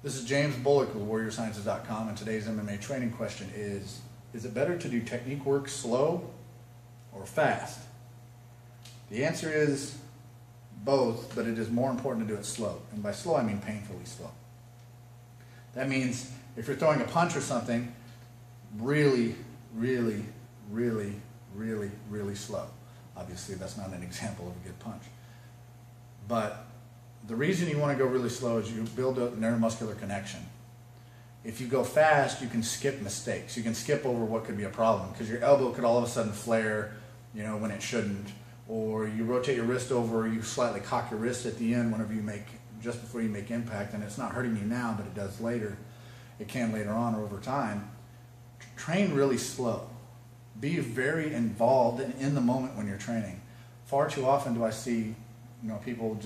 This is James Bullock with WarriorSciences.com, and today's MMA training question is it better to do technique work slow or fast? The answer is both, but it is more important to do it slow. And by slow, I mean painfully slow. That means if you're throwing a punch or something, really, really, really, really, really slow. Obviously, that's not an example of a good punch. But the reason you want to go really slow is you build a neuromuscular connection. If you go fast, you can skip mistakes. You can skip over what could be a problem because your elbow could all of a sudden flare, when it shouldn't. Or you rotate your wrist over, you slightly cock your wrist at the end just before you make impact, and it's not hurting you now, but it does later. It can later on or over time. Train really slow. Be very involved and in the moment when you're training. Far too often do I see, people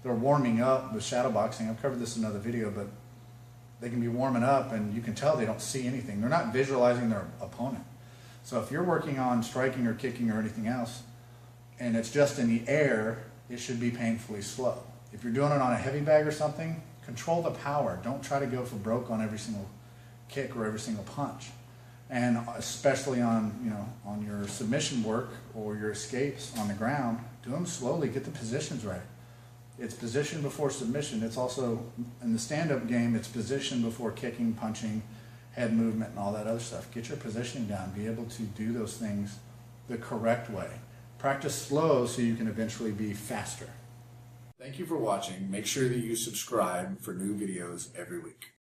they're warming up with shadow boxing. I've covered this in another video, but they can be warming up and you can tell they don't see anything. They're not visualizing their opponent. So if you're working on striking or kicking or anything else, and it's just in the air, it should be painfully slow. If you're doing it on a heavy bag or something, control the power. Don't try to go for broke on every single kick or every single punch. And especially on your submission work or your escapes on the ground, do them slowly, get the positions right. It's position before submission. It's also, in the stand-up game, it's position before kicking, punching, head movement, and all that other stuff. Get your positioning down. Be able to do those things the correct way. Practice slow so you can eventually be faster. Thank you for watching. Make sure that you subscribe for new videos every week.